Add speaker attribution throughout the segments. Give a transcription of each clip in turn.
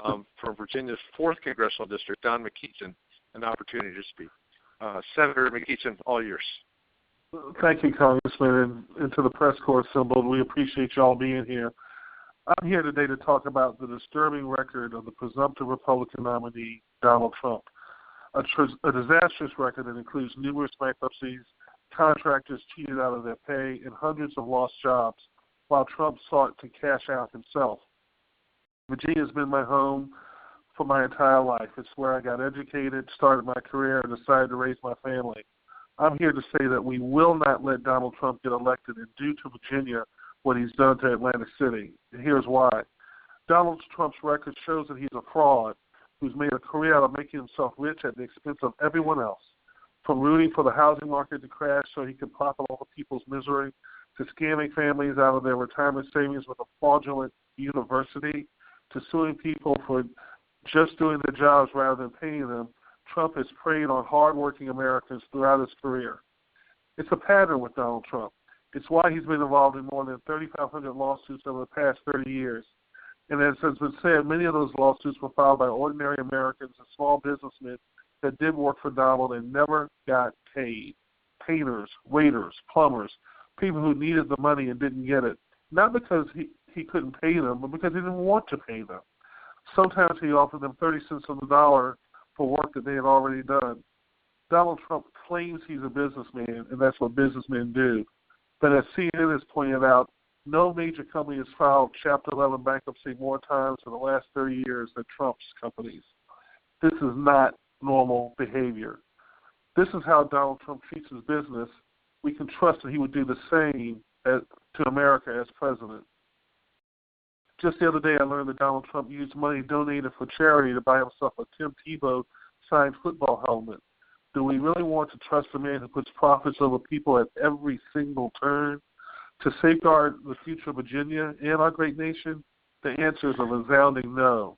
Speaker 1: from Virginia's 4th Congressional District, Don McEachin, an opportunity to speak. Senator McEachin, all yours.
Speaker 2: Thank you, Congressman, and to the press corps assembled. We appreciate you all being here. I'm here today to talk about the disturbing record of the presumptive Republican nominee, Donald Trump, a disastrous record that includes numerous bankruptcies, contractors cheated out of their pay, and hundreds of lost jobs, while Trump sought to cash out himself. Virginia has been my home for my entire life. It's where I got educated, started my career, and decided to raise my family. I'm here to say that we will not let Donald Trump get elected and do to Virginia what he's done to Atlantic City. And here's why. Donald Trump's record shows that he's a fraud who's made a career out of making himself rich at the expense of everyone else, from rooting for the housing market to crash so he can profit off of people's misery, to scamming families out of their retirement savings with a fraudulent university, to suing people for just doing their jobs rather than paying them. Trump has preyed on hardworking Americans throughout his career. It's a pattern with Donald Trump. It's why he's been involved in more than 3,500 lawsuits over the past 30 years. And as has been said, many of those lawsuits were filed by ordinary Americans and small businessmen that did work for Donald and never got paid. Painters, waiters, plumbers, people who needed the money and didn't get it. Not because he couldn't pay them, but because he didn't want to pay them. Sometimes he offered them 30 cents on the dollar for work that they had already done. Donald Trump claims he's a businessman, and that's what businessmen do. But as CNN has pointed out, no major company has filed Chapter 11 bankruptcy more times in the last 30 years than Trump's companies. This is not normal behavior. This is how Donald Trump treats his business. We can trust that he would do the same to America as president. Just the other day, I learned that Donald Trump used money donated for charity to buy himself a Tim Tebow signed football helmet. Do we really want to trust a man who puts profits over people at every single turn? To safeguard the future of Virginia and our great nation? The answer is a resounding no.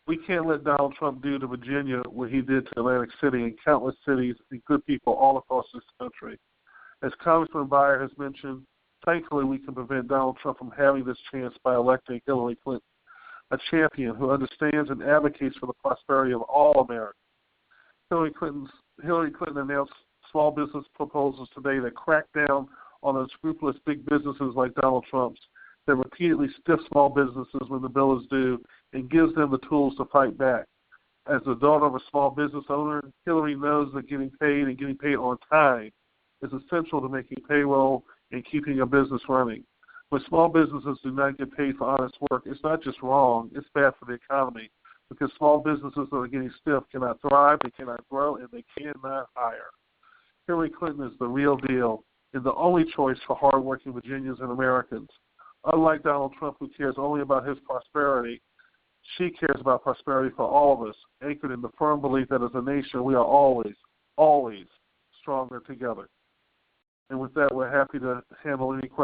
Speaker 2: We can't let Donald Trump do to Virginia what he did to Atlantic City and countless cities and good people all across this country. As Congressman Beyer has mentioned, thankfully we can prevent Donald Trump from having this chance by electing Hillary Clinton, a champion who understands and advocates for the prosperity of all Americans. Hillary Clinton announced small business proposals today that crack down on unscrupulous big businesses like Donald Trump's, that repeatedly stiff small businesses when the bill is due and gives them the tools to fight back. As the daughter of a small business owner, Hillary knows that getting paid and getting paid on time is essential to making payroll and keeping a business running. When small businesses do not get paid for honest work, it's not just wrong, it's bad for the economy, because small businesses that are getting stiff cannot thrive, they cannot grow, and they cannot hire. Hillary Clinton is the real deal and the only choice for hardworking Virginians and Americans. Unlike Donald Trump, who cares only about his prosperity, she cares about prosperity for all of us, anchored in the firm belief that as a nation we are always, always stronger together. And with that, we're happy to handle any questions